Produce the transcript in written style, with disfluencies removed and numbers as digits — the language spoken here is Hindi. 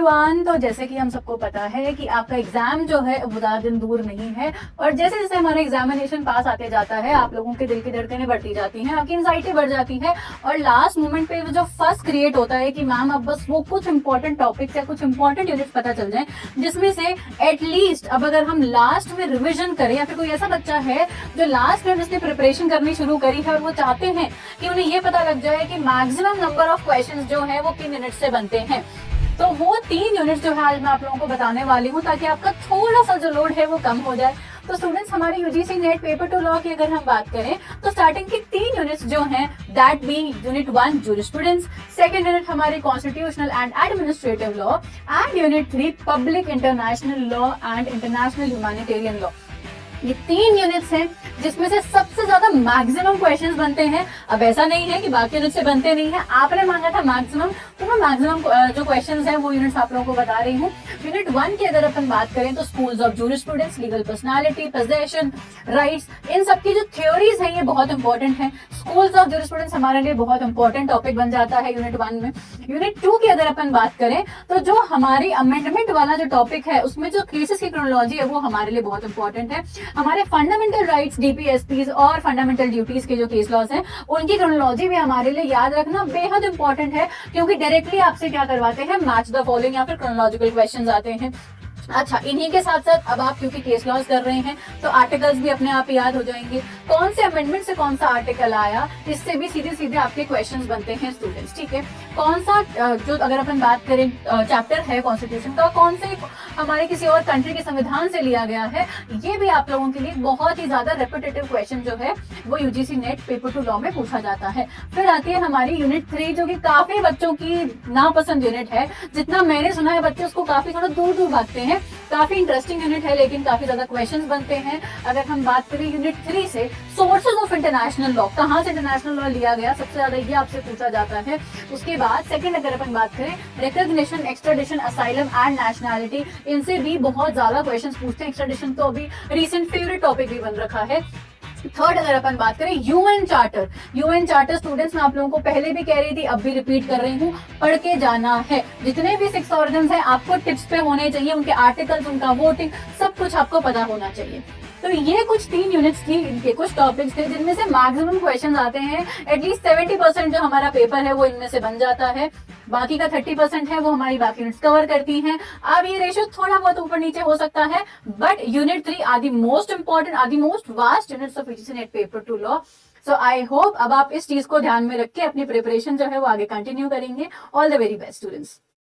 एवरीवन, तो जैसे कि हम सबको पता है कि आपका एग्जाम जो है वो ज्यादा दिन दूर नहीं है और जैसे जैसे हमारा एग्जामिनेशन पास आते जाता है आप लोगों के दिल की धड़कनें बढ़ती जाती हैं, आपकी एंजाइटी बढ़ जाती है और लास्ट मोमेंट पे जो फर्स्ट क्रिएट होता है कि मैम अब बस वो कुछ इंपॉर्टेंट टॉपिक्स या कुछ इंपॉर्टेंट यूनिट्स पता चल जाए जिसमें से एटलीस्ट अब अगर हम लास्ट में रिविजन करें, या फिर कोई ऐसा बच्चा है जो लास्ट में जिसने प्रिपरेशन करनी शुरू करी है और वो चाहते हैं कि उन्हें ये पता लग जाए कि मैक्सिमम नंबर ऑफ क्वेश्चंस जो है वो किन यूनिट से बनते हैं, तो वो 3 यूनिट्स जो है आज मैं आप लोगों को बताने वाली हूँ ताकि आपका थोड़ा सा जो लोड है वो कम हो जाए। तो स्टूडेंट्स, हमारे UGC NET paper two law की अगर हम बात करें तो स्टार्टिंग की 3 यूनिट्स जो हैं that being unit 1 jurisprudence, second unit हमारी constitutional and administrative law and unit 3 public international law and international humanitarian law. ये 3 यूनिट्स हैं जिसमें से सबसे ज्यादा मैक्सिमम क्वेश्चंस बनते हैं। अब ऐसा नहीं है कि बाकी यूनिट से बनते नहीं है, आपने मांगा था मैक्सिमम, तो मैं मैक्सिमम जो क्वेश्चंस हैं वो यूनिट्स आप लोगों को बता रही हूँ। यूनिट 1 की अगर अपन बात करें तो schools of jurisprudence, legal personality, possession, rights, इन सबकी जो थ्योरीज है ये बहुत इंपॉर्टेंट है। स्कूल्स ऑफ जूरिस्प्रूडेंस हमारे लिए बहुत इंपॉर्टेंट टॉपिक बन जाता है यूनिट 1 में। यूनिट 2 की अगर अपन बात करें तो जो हमारी अमेंडमेंट वाला जो टॉपिक है उसमें जो केसेस की क्रोनोलॉजी है वो हमारे लिए बहुत इंपॉर्टेंट है। हमारे फंडामेंटल राइट्स, डीपीएसपीज और फंडामेंटल ड्यूटीज के जो केस लॉज हैं उनकी क्रोनोलॉजी भी हमारे लिए याद रखना बेहद इंपॉर्टेंट है, क्योंकि डायरेक्टली आपसे क्या करवाते हैं, मैच द फॉलोइंग या फिर क्रोनोलॉजिकल क्वेश्चंस आते हैं। अच्छा, इन्हीं के साथ साथ अब आप क्योंकि केस लॉज कर रहे हैं तो आर्टिकल्स भी अपने आप याद हो जाएंगे, कौन से अमेंडमेंट से कौन सा आर्टिकल आया, इससे भी सीधे सीधे आपके क्वेश्चंस बनते हैं स्टूडेंट्स। ठीक है, कौन सा जो अगर अपन बात करें चैप्टर है कॉन्स्टिट्यूशन का, कौन से हमारे किसी और कंट्री के संविधान से लिया गया है, ये भी आप लोगों के लिए बहुत ही ज्यादा रेपिटेटिव क्वेश्चन जो है वो UGC NET paper two law में पूछा जाता है। फिर आती है हमारी यूनिट 3 जो कि काफी बच्चों की नापसंद यूनिट है, जितना मैंने सुना है बच्चे उसको काफी थोड़ा दूर दूर भागते हैं। काफी इंटरेस्टिंग यूनिट है लेकिन काफी ज्यादा क्वेश्चंस बनते हैं। अगर हम बात करें यूनिट 3 से, सोर्सेज ऑफ इंटरनेशनल लॉ, कहाँ से इंटरनेशनल लॉ लिया गया, सबसे ज्यादा ये आपसे पूछा जाता है। उसके बाद सेकंड अगर अपन बात करें, recognition, extradition, asylum and nationality, इनसे भी बहुत ज्यादा क्वेश्चंस पूछते हैं। एक्स्ट्राडिशन तो अभी रिसेंट फेवरेट टॉपिक भी बन रखा है। थर्ड अगर अपन बात करें, UN charter, UN charter students मैं आप लोगों को पहले भी कह रही थी, अब भी रिपीट कर रही हूँ, पढ़ के जाना है। जितने भी 6 ऑर्गन्स हैं आपको टिप्स पे होने चाहिए, उनके आर्टिकल्स, उनका वोटिंग, सब कुछ आपको पता होना चाहिए। तो ये कुछ 3 यूनिट्स थी, इनके कुछ टॉपिक्स थे जिनमें से मैक्सिमम क्वेश्चन आते हैं। एटलीस्ट 70% जो हमारा पेपर है वो इनमें से बन जाता है, बाकी का 30% है वो हमारी बाकी यूनिट्स कवर करती हैं। अब ये रेशियो थोड़ा बहुत ऊपर नीचे हो सकता है, but unit 3 are the most important, are the most vast units of UGC NET paper two law. So I hope अब आप इस चीज को ध्यान में रख के अपनी प्रिपरेशन जो है वो आगे कंटिन्यू करेंगे। All the very best students.